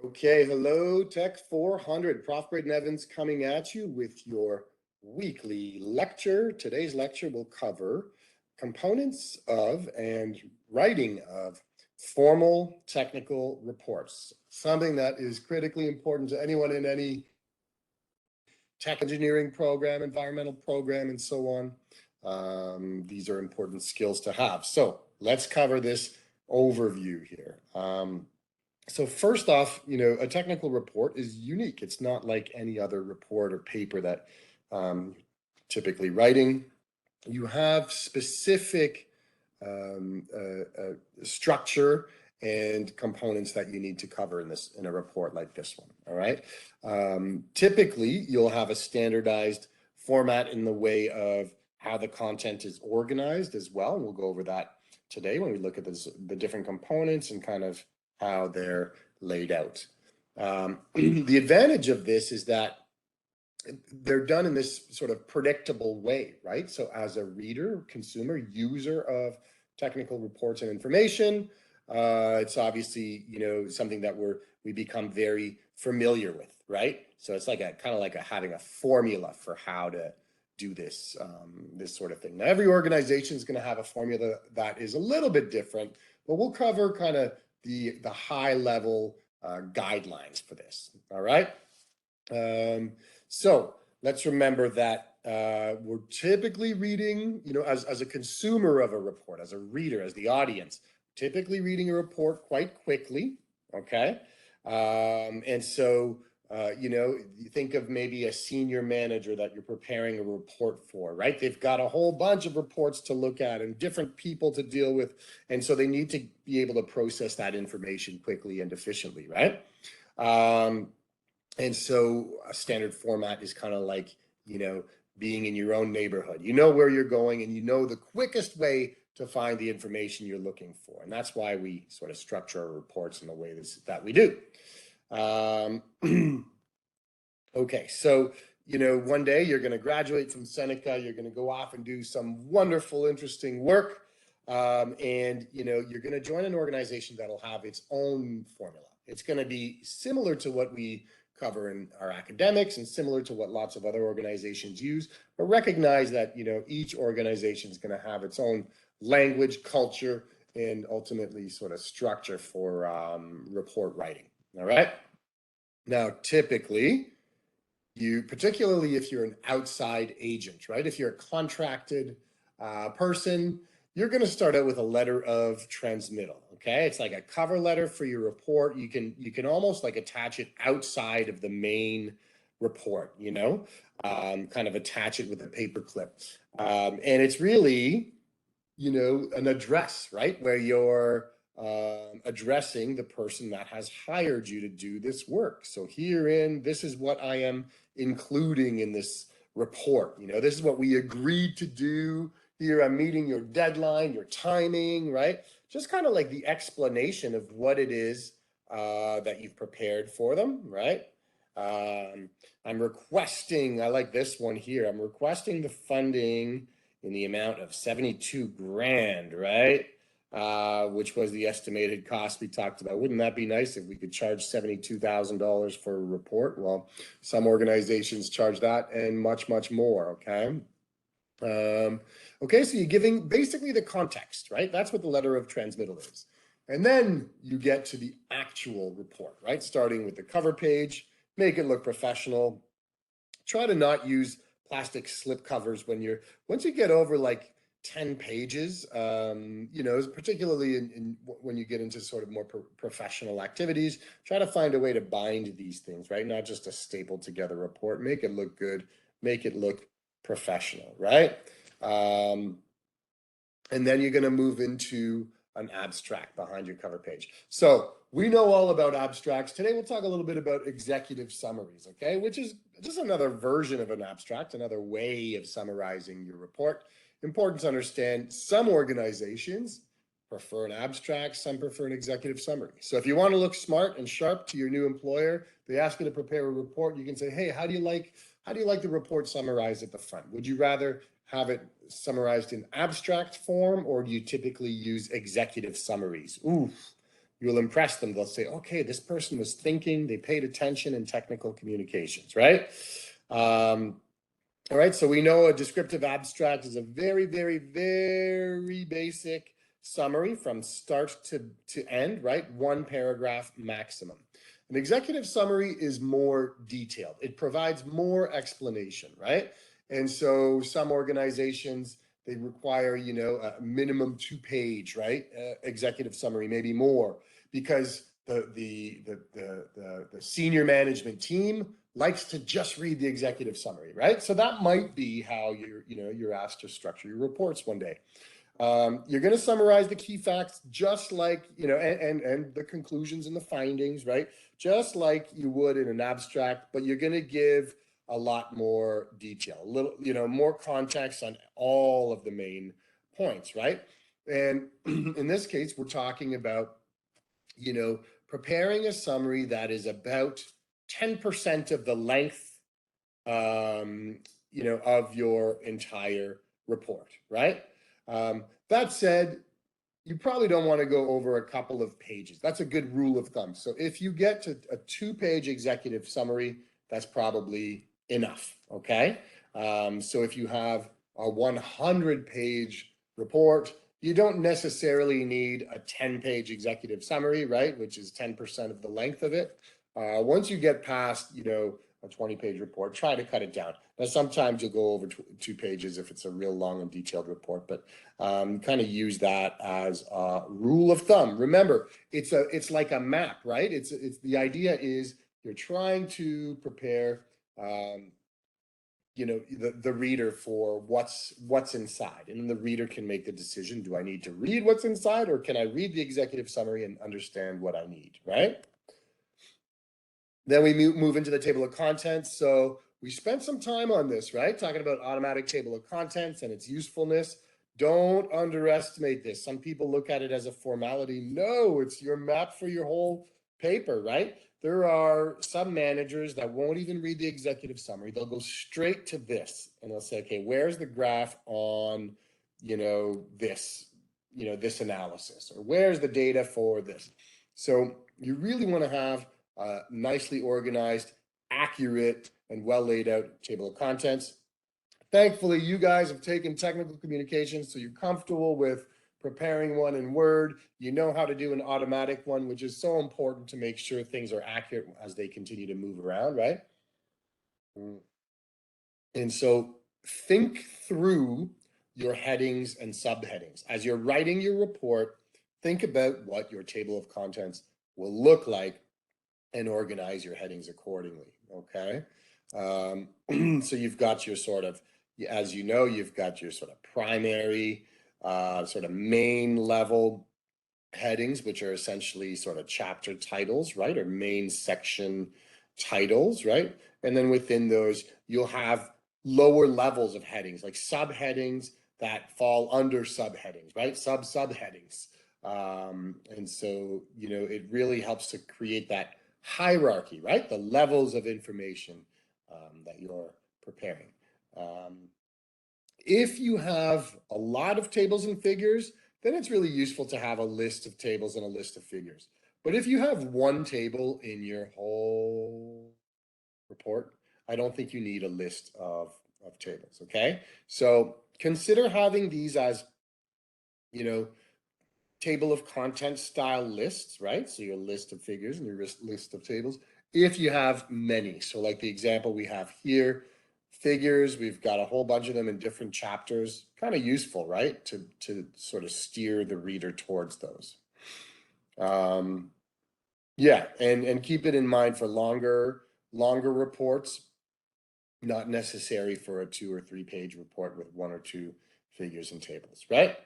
Okay, hello, TEC400. Prof. Braden Evans coming at you with your weekly lecture. Today's lecture will cover components of and writing of formal technical reports, something that is critically important to anyone in any tech engineering program, environmental program, and so on. These are important skills to have. So let's cover this overview here. So first off, a technical report is unique. It's not like any other report or paper that typically writing. You have specific structure and components that you need to cover in a report like this one. All right. Typically, you'll have a standardized format in the way of how the content is organized as well. And we'll go over that today when we look at the different components and kind of how they're laid out. The advantage of this is that they're done in this sort of predictable way, right? So as a reader, consumer, user of technical reports and information, it's obviously, something that we become very familiar with, right? So it's like having a formula for how to do this sort of thing. Now, every organization is going to have a formula that is a little bit different, but we'll cover kind of the high level guidelines for this. All right. So let's remember that we're typically reading, as a consumer of a report, as a reader, as the audience, typically reading a report quite quickly. Okay. And so you think of maybe a senior manager that you're preparing a report for, right? They've got a whole bunch of reports to look at and different people to deal with. And so they need to be able to process that information quickly and efficiently, right? And so a standard format is kind of like, being in your own neighborhood. You know where you're going and you know the quickest way to find the information you're looking for. And that's why we sort of structure our reports in the way that we do. Okay, so, one day you're going to graduate from Seneca, you're going to go off and do some wonderful, interesting work. And, you're going to join an organization that'll have its own formula. It's going to be similar to what we cover in our academics and similar to what lots of other organizations use, but recognize that, each organization is going to have its own language, culture, and ultimately sort of structure for report writing. All right. Now, typically, particularly if you're an outside agent, right? If you're a contracted person, you're going to start out with a letter of transmittal. Okay, it's like a cover letter for your report. You can almost like attach it outside of the main report. Kind of attach it with a paper clip, and it's really, an address, right, where you're addressing the person that has hired you to do this work. So herein, this is what I am including in this report. This is what we agreed to do. Here, I'm meeting your deadline, your timing, right? Just kind of like the explanation of what it is that you've prepared for them, right? I'm requesting, I like this one here, I'm requesting the funding in the amount of 72 grand, right? Which was the estimated cost we talked about. Wouldn't that be nice if we could charge $72,000 for a report? Well, some organizations charge that and much, much more, okay? Okay, so you're giving basically the context, right? That's what the letter of transmittal is. And then you get to the actual report, right? Starting with the cover page, make it look professional. Try to not use plastic slip covers once you get over like 10 pages, particularly when you get into sort of more professional activities, try to find a way to bind these things, right? Not just a stapled together report. Make it look good, make it look professional, right? And then you're going to move into an abstract behind your cover page. So we know all about abstracts. Today we'll talk a little bit about executive summaries, okay? Which is just another version of an abstract, another way of summarizing your report. Important to understand, some organizations prefer an abstract, some prefer an executive summary. So if you want to look smart and sharp to your new employer, they ask you to prepare a report, you can say, hey, how do you like the report summarized at the front? Would you rather have it summarized in abstract form, or do you typically use executive summaries? Ooh, you'll impress them. They'll say, okay, this person was thinking, they paid attention in technical communications, right? All right, so we know a descriptive abstract is a very, very, very basic summary from start to end, right? One paragraph maximum. An executive summary is more detailed. It provides more explanation, right? And so some organizations, they require, a minimum 2-page, right? Executive summary, maybe more, because the senior management team likes to just read the executive summary, right? So that might be how you're asked to structure your reports one day. You're going to summarize the key facts just like, and the conclusions and the findings, right? Just like you would in an abstract, but you're going to give a lot more detail, a little, more context on all of the main points, right? And in this case, we're talking about, preparing a summary that is about 10% of the length, of your entire report, right? That said, you probably don't want to go over a couple of pages. That's a good rule of thumb. So if you get to a 2-page executive summary, that's probably enough, okay? So if you have a 100-page report, you don't necessarily need a 10-page executive summary, right? Which is 10% of the length of it. Once you get past, a 20-page report, try to cut it down. Now, sometimes you'll go over 2 pages if it's a real long and detailed report, but kind of use that as a rule of thumb. Remember, it's like a map, right? It's the idea is you're trying to prepare, the reader for what's inside, and then the reader can make the decision: do I need to read what's inside, or can I read the executive summary and understand what I need, right? Then we move into the table of contents. So we spent some time on this, right? Talking about automatic table of contents and its usefulness. Don't underestimate this. Some people look at it as a formality. No, it's your map for your whole paper, right? There are some managers that won't even read the executive summary. They'll go straight to this and they'll say, okay, where's the graph on, this, this analysis, or where's the data for this? So you really want to have nicely organized, accurate, and well laid out table of contents. Thankfully, you guys have taken technical communications, so you're comfortable with preparing one in Word. You know how to do an automatic one, which is so important to make sure things are accurate as they continue to move around, right? And so think through your headings and subheadings. As you're writing your report, think about what your table of contents will look like and organize your headings accordingly, okay? So you've got your sort of, as you know, you've got your sort of primary, sort of main level headings, which are essentially sort of chapter titles, right? Or main section titles, right? And then within those, you'll have lower levels of headings, like subheadings that fall under subheadings, right? Subheadings. And so, it really helps to create that hierarchy, right? The levels of information that you're preparing. If you have a lot of tables and figures, then it's really useful to have a list of tables and a list of figures. But if you have one table in your whole report, I don't think you need a list of tables, okay? So consider having these as, table of content style lists, right? So your list of figures and your list of tables, if you have many. So like the example we have here, figures, we've got a whole bunch of them in different chapters, kind of useful, right? To sort of steer the reader towards those. Yeah, and keep it in mind for longer reports, not necessary for a 2 or 3 page report with 1 or 2 figures and tables, right?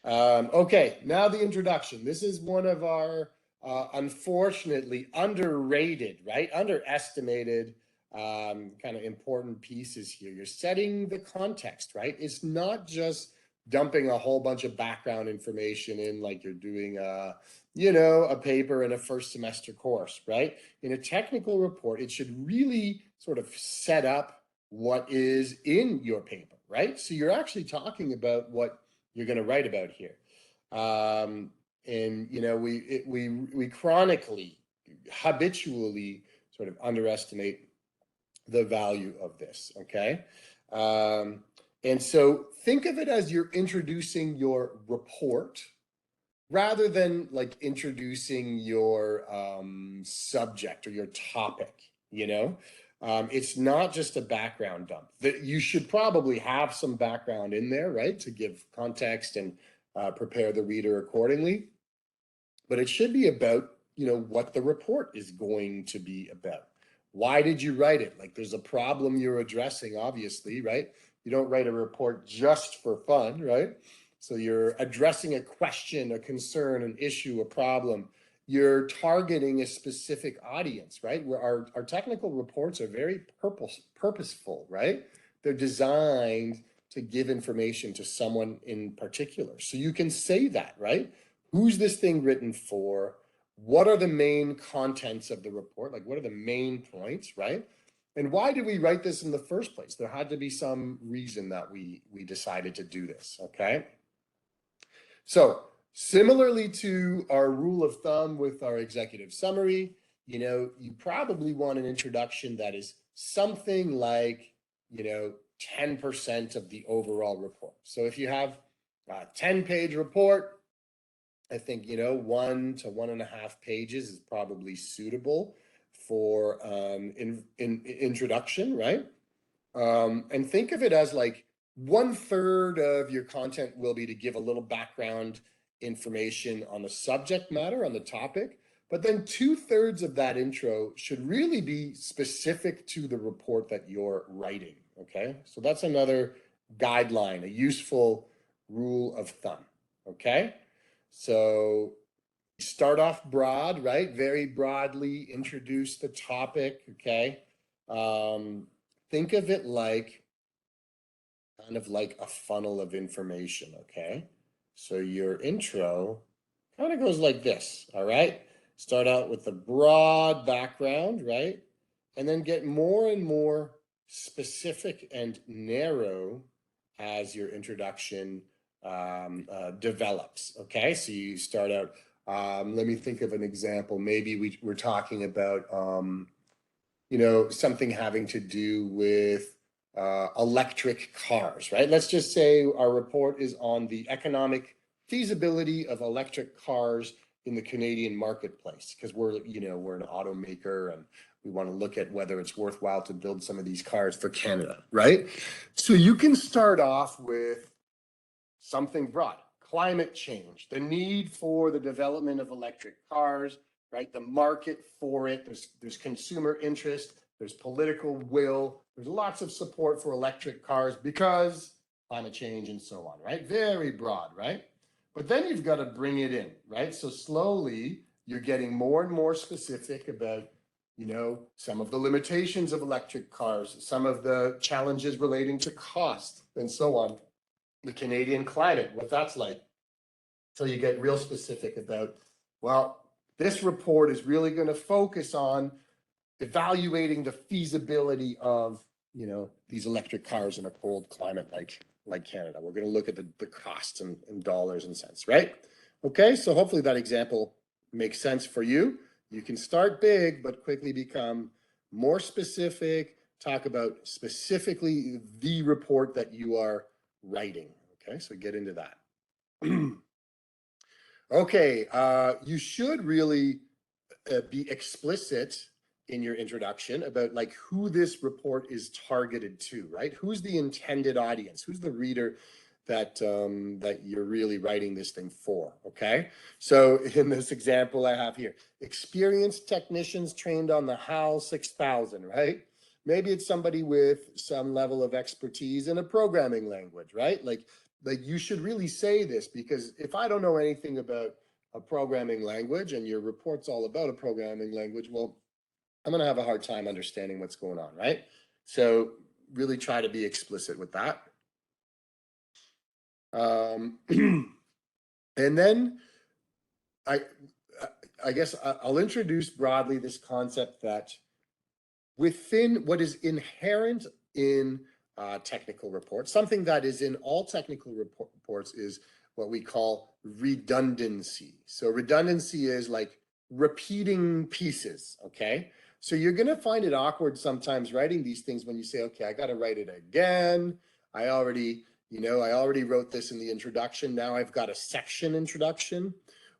Okay, now the introduction. This is one of our unfortunately underrated, right? Underestimated kind of important pieces here. You're setting the context, right? It's not just dumping a whole bunch of background information in like you're doing a paper in a first semester course, right? In a technical report, it should really sort of set up what is in your paper, right? So you're actually talking about what you're going to write about here. And, you know, we chronically, habitually sort of underestimate the value of this, okay? And so think of it as you're introducing your report rather than like introducing your subject or your topic, you know? It's not just a background dump. That you should probably have some background in there, right? To give context and prepare the reader accordingly. But it should be about, you know, what the report is going to be about. Why did you write it? Like there's a problem you're addressing, obviously, right? You don't write a report just for fun, right? So you're addressing a question, a concern, an issue, a problem. You're targeting a specific audience, right? Where our technical reports are very purposeful, right? They're designed to give information to someone in particular. So you can say that, right? Who's this thing written for? What are the main contents of the report? Like, what are the main points, right? And why did we write this in the first place? There had to be some reason that we decided to do this, okay? So similarly to our rule of thumb with our executive summary, you know, you probably want an introduction that is something like, you know, 10% of the overall report. So if you have a 10-page report, I think, you know, 1 to 1.5 pages is probably suitable for in introduction, right? And think of it as like 1/3 of your content will be to give a little background information on the subject matter, on the topic, but then 2/3 of that intro should really be specific to the report that you're writing, okay? So that's another guideline, a useful rule of thumb, okay? So start off broad, right? Very broadly introduce the topic, okay? Think of it like kind of like a funnel of information, okay? So your intro kind of goes like this, all right? Start out with a broad background, right? And then get more and more specific and narrow as your introduction develops, okay? So you start out, let me think of an example. Maybe we're talking about, you know, something having to do with electric cars, right? Let's just say our report is on the economic feasibility of electric cars in the Canadian marketplace, because we're, you know, we're an automaker and we want to look at whether it's worthwhile to build some of these cars for Canada, right? So you can start off with something broad, climate change, the need for the development of electric cars, right? The market for it, there's consumer interest, there's political will, there's lots of support for electric cars because climate change and so on, right? Very broad, right? But then you've got to bring it in, right? So slowly you're getting more and more specific about, you know, some of the limitations of electric cars, some of the challenges relating to cost and so on, the Canadian climate, what that's like. So you get real specific about, well, this report is really going to focus on evaluating the feasibility of, you know, these electric cars in a cold climate like Canada. We're going to look at the costs and dollars and cents, right? Okay, so hopefully that example makes sense for you. You can start big, but quickly become more specific, talk about specifically the report that you are writing. Okay, so get into that. Okay, you should really be explicit in your introduction about like who this report is targeted to, right? Who's the intended audience? Who's the reader that that you're really writing this thing for, okay? So in this example I have here, experienced technicians trained on the HAL 6000, right? Maybe it's somebody with some level of expertise in a programming language, right? Like you should really say this, because if I don't know anything about a programming language and your report's all about a programming language, well, I'm going to have a hard time understanding what's going on, right? So really try to be explicit with that. And then I guess I'll introduce broadly this concept that within what is inherent in technical reports, something that is in all technical reports is what we call redundancy. So redundancy is like repeating pieces, okay? So you're going to find it awkward sometimes writing these things when you say, okay, I got to write it again. I already wrote this in the introduction. Now I've got a section introduction.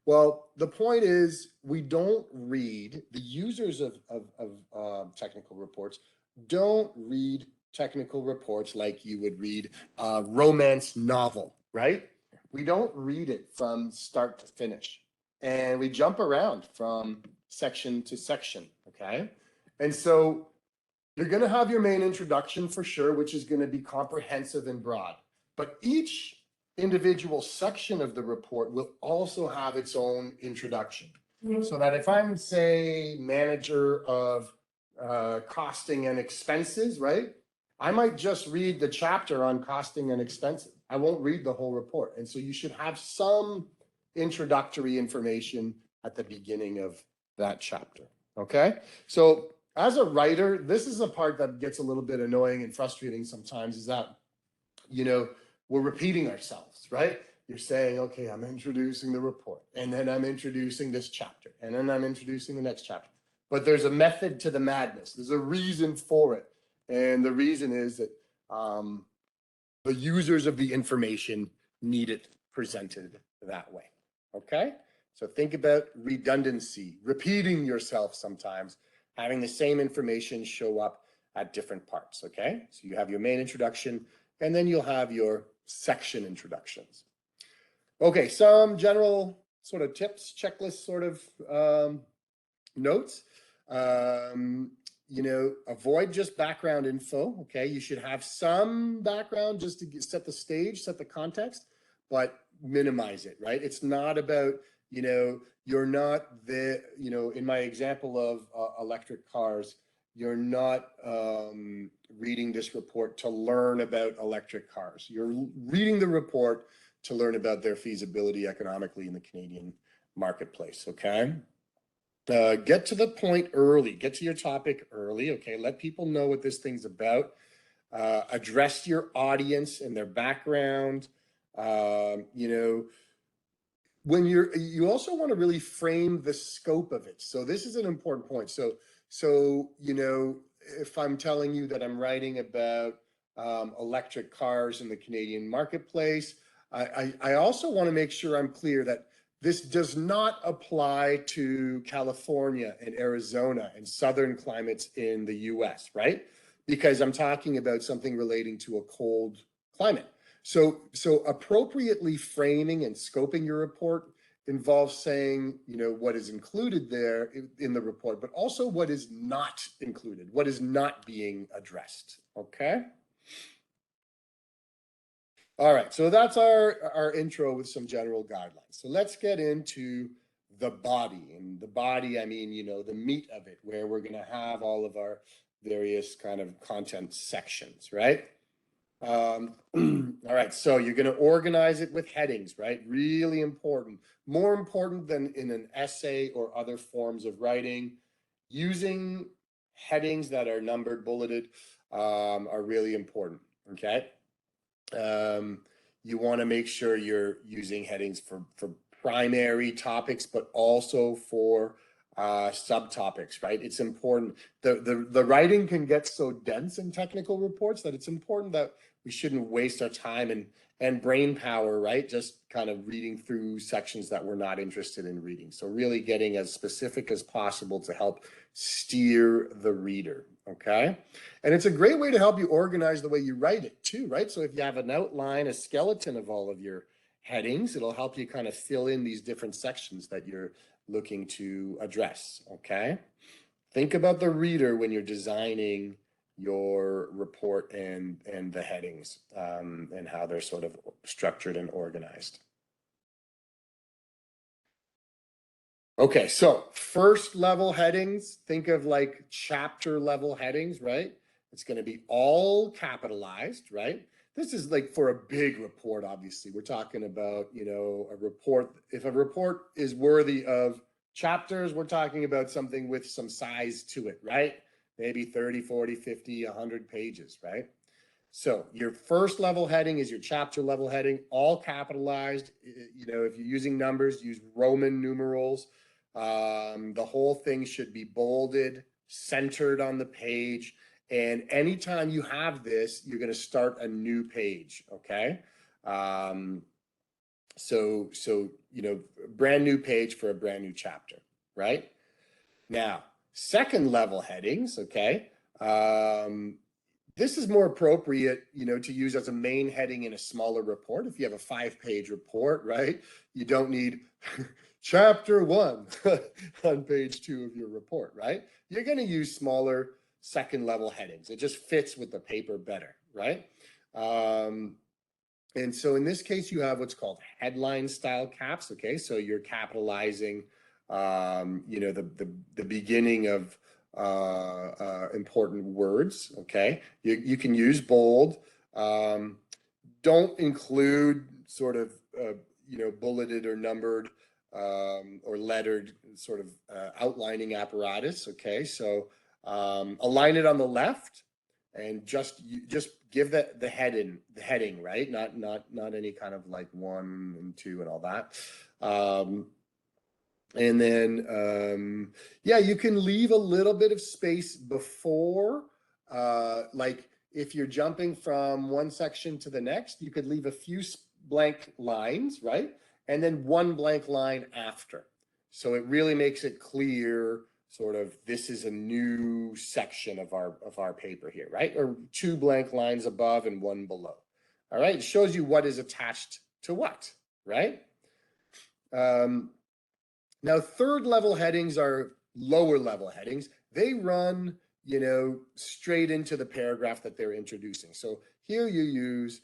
Well, the point is we don't read, the users of technical reports don't read technical reports like you would read a romance novel, right? We don't read it from start to finish. And we jump around from section to section, okay? And so you're going to have your main introduction for sure, which is going to be comprehensive and broad. But each individual section of the report will also have its own introduction. So that if I'm, say, manager of costing and expenses, right? I might just read the chapter on costing and expenses. I won't read the whole report. And so you should have some introductory information at the beginning of that chapter, okay? So as a writer, this is a part that gets a little bit annoying and frustrating sometimes, is that, we're repeating ourselves, right? You're saying, okay, I'm introducing the report, and then I'm introducing this chapter, and then I'm introducing the next chapter. But there's a method to the madness. There's a reason for it. And the reason is that the users of the information need it presented that way, okay? So think about redundancy, repeating yourself sometimes, having the same information show up at different parts, okay? So you have your main introduction, and then you'll have your section introductions. Okay, some general sort of tips, checklist sort of notes. Avoid just background info, okay? You should have some background just to set the stage, set the context, but minimize it, right? It's not about, you're not the, in my example of electric cars, you're not reading this report to learn about electric cars. You're reading the report to learn about their feasibility economically in the Canadian marketplace, okay? Get to the point early, get to your topic early, okay? Let people know what this thing's about. Address your audience and their background. When you also want to really frame the scope of it. So this is an important point. So if I'm telling you that I'm writing about electric cars in the Canadian marketplace, I also want to make sure I'm clear that this does not apply to California and Arizona and southern climates in the US, right? Because I'm talking about something relating to a cold climate. So appropriately framing and scoping your report involves saying, what is included there in the report, but also what is not included, what is not being addressed, okay? All right, so that's our intro with some general guidelines. So let's get into the body. And the body, I mean, the meat of it, where we're gonna have all of our various kind of content sections, right? All right, so you're going to organize it with headings, right? Really important. More important than in an essay or other forms of writing. Using headings that are numbered, bulleted, are really important, okay? You want to make sure you're using headings for primary topics, but also for subtopics, right? It's important. The writing can get so dense in technical reports that it's important that we shouldn't waste our time and brain power, right? Just kind of reading through sections that we're not interested in reading. So really getting as specific as possible to help steer the reader, okay? And it's a great way to help you organize the way you write it too, right? So if you have an outline, a skeleton of all of your headings, it'll help you kind of fill in these different sections that you're looking to address, okay? Think about the reader when you're designing your report and the headings and how they're sort of structured and organized. Okay, so first level headings, think of like chapter level headings, right? It's going to be all capitalized, right? This is like for a big report, obviously. We're talking about, a report. If a report is worthy of chapters, we're talking about something with some size to it, right? Maybe 30, 40, 50, 100 pages, right? So your first level heading is your chapter level heading, all capitalized. You know, if you're using numbers, use Roman numerals. The whole thing should be bolded, centered on the page. And anytime you have this, you're going to start a new page, okay? So, you know, brand new page for a brand new chapter, right? Now, second level headings, okay? This is more appropriate, you know, to use as a main heading in a smaller report. If you have a 5-page report, right? You don't need chapter 1 on page 2 of your report, right? You're going to use smaller second level headings. It just fits with the paper better, right? And so in this case, you have what's called headline style caps. Okay, so you're capitalizing, you know, the beginning of important words. Okay, you can use bold. Don't include sort of you know, bulleted or numbered or lettered sort of outlining apparatus. Okay, so align it on the left and just give the heading, right? Not any kind of like 1 and 2 and all that. And then yeah, you can leave a little bit of space before, like if you're jumping from one section to the next, you could leave a few blank lines, right? And then one blank line after. So it really makes it clear sort of this is a new section of our paper here, right? Or 2 blank lines above and 1 below. All right, it shows you what is attached to what, right? Now, third level headings are lower level headings. They run, you know, straight into the paragraph that they're introducing. So here you use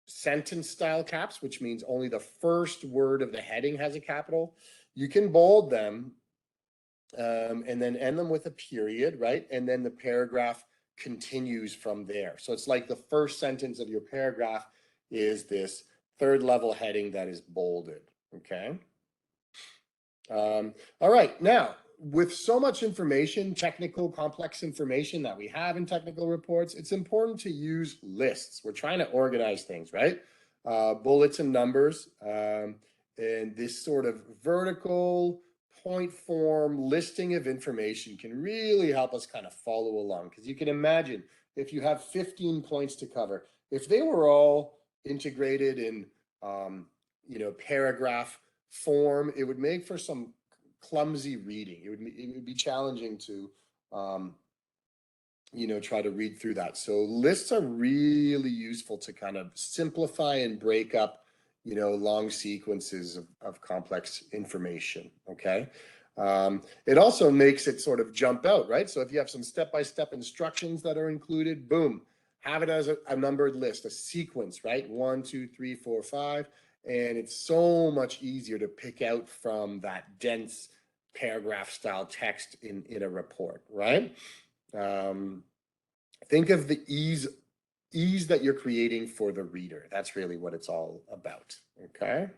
sentence style caps, which means only the first word of the heading has a capital. You can bold them and then end them with a period, right? And then the paragraph continues from there. So it's like the first sentence of your paragraph is this third level heading that is bolded, okay? All right, now, with so much information, technical, complex information that we have in technical reports, it's important to use lists. We're trying to organize things, right? Bullets and numbers, and this sort of vertical point form listing of information can really help us kind of follow along, because you can imagine if you have 15 points to cover, if they were all integrated in you know, paragraph form, it would make for some clumsy reading. It would be challenging to you know, try to read through that. So lists are really useful to kind of simplify and break up, you know, long sequences of complex information, okay? It also makes it sort of jump out, right? So if you have some step-by-step instructions that are included, boom, have it as a numbered list, a sequence, right? 1, 2, 3, 4, 5. And it's so much easier to pick out from that dense paragraph style text in a report, right? Think of the ease that you're creating for the reader. That's really what it's all about, okay?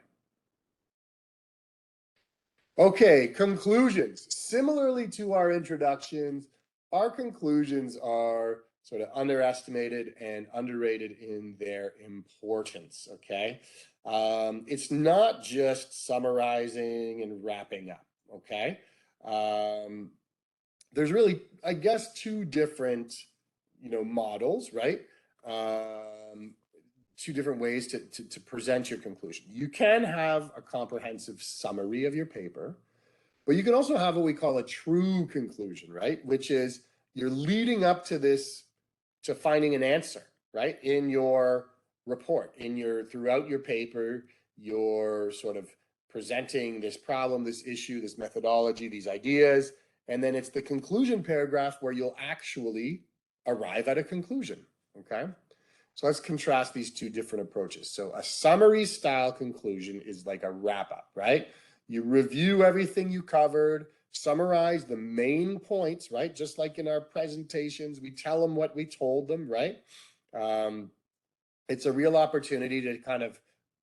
Okay, conclusions. Similarly to our introductions, our conclusions are sort of underestimated and underrated in their importance, okay? It's not just summarizing and wrapping up, okay? There's really, I guess, 2 different, you know, models, right? 2 different ways to present your conclusion. You can have a comprehensive summary of your paper, but you can also have what we call a true conclusion, right? Which is you're leading up to this, to finding an answer, right? In your report, throughout your paper, you're sort of presenting this problem, this issue, this methodology, these ideas, and then it's the conclusion paragraph where you'll actually arrive at a conclusion, okay? So let's contrast these 2 different approaches. So a summary style conclusion is like a wrap up, right? You review everything you covered, summarize the main points, right? Just like in our presentations, we tell them what we told them, right? It's a real opportunity to kind of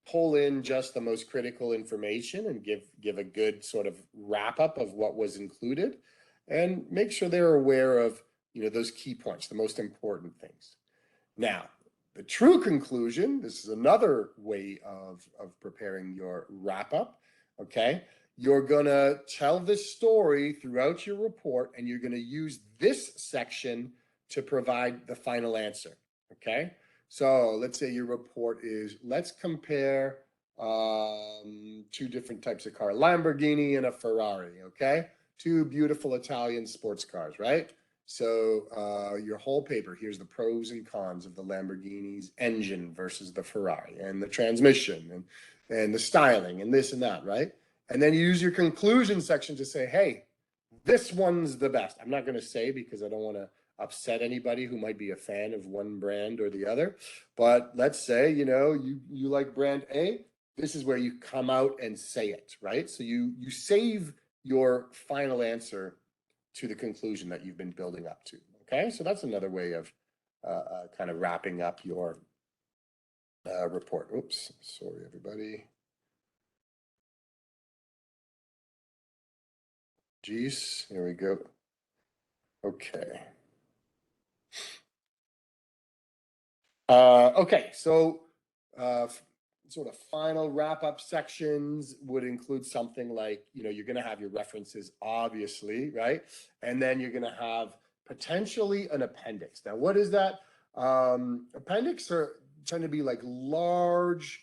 pull in just the most critical information and give a good sort of wrap up of what was included and make sure they're aware of, you know, those key points, the most important things. Now, the true conclusion, this is another way of preparing your wrap up, okay? You're gonna tell this story throughout your report, and you're gonna use this section to provide the final answer, okay? So let's say your report is, let's compare two different types of car, Lamborghini and a Ferrari, okay? Two beautiful Italian sports cars, right? So your whole paper, here's the pros and cons of the Lamborghini's engine versus the Ferrari, and the transmission, and the styling, and this and that, right? And then you use your conclusion section to say, hey, this one's the best. I'm not going to say, because I don't want to upset anybody who might be a fan of one brand or the other. But let's say, you like brand A. This is where you come out and say it, right? So you save your final answer to the conclusion that you've been building up to. Okay, so that's another way of kind of wrapping up your report. Oops, sorry, everybody. Geez, here we go. Okay. Okay, so sort of final wrap-up sections would include something like, you're going to have your references, obviously, right? And then you're going to have potentially an appendix. Now, what is that? Appendix tend to be like large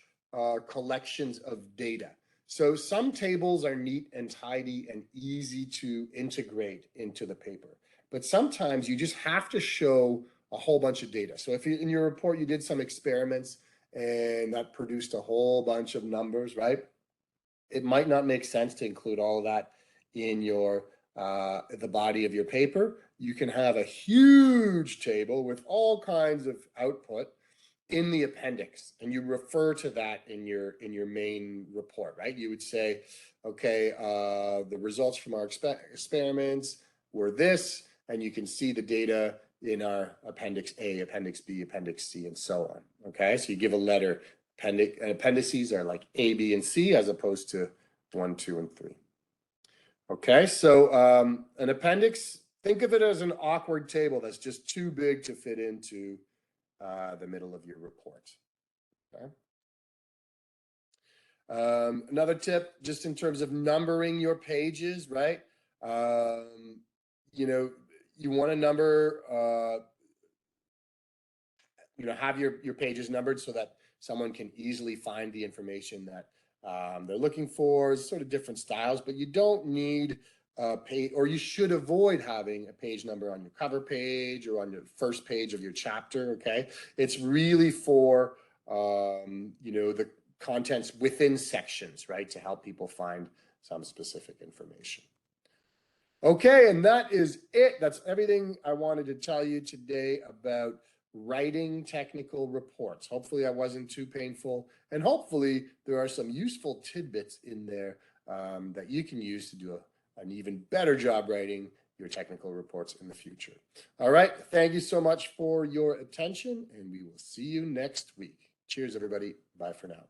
collections of data. So some tables are neat and tidy and easy to integrate into the paper. But sometimes you just have to show a whole bunch of data. So if in your report you did some experiments and that produced a whole bunch of numbers, right? It might not make sense to include all of that in your the body of your paper. You can have a huge table with all kinds of output in the appendix, and you refer to that in your main report, right? You would say, okay, the results from our experiments were this, and you can see the data in our appendix A, appendix B, appendix C, and so on. Okay, so you give a letter. Appendices are like A, B, and C, as opposed to 1, 2, and 3. Okay, so an appendix, think of it as an awkward table that's just too big to fit into the middle of your report. Okay. Another tip, just in terms of numbering your pages, right? You want to number, have your pages numbered so that someone can easily find the information that they're looking for. It's sort of different styles, but you don't need a page, or you should avoid having a page number on your cover page or on your first page of your chapter. Okay, it's really for the contents within sections, right, to help people find some specific information. Okay, and that is it. That's everything I wanted to tell you today about writing technical reports. Hopefully I wasn't too painful, and hopefully there are some useful tidbits in there that you can use to do an even better job writing your technical reports in the future. All right, thank you so much for your attention, and we will see you next week. Cheers, everybody. Bye for now.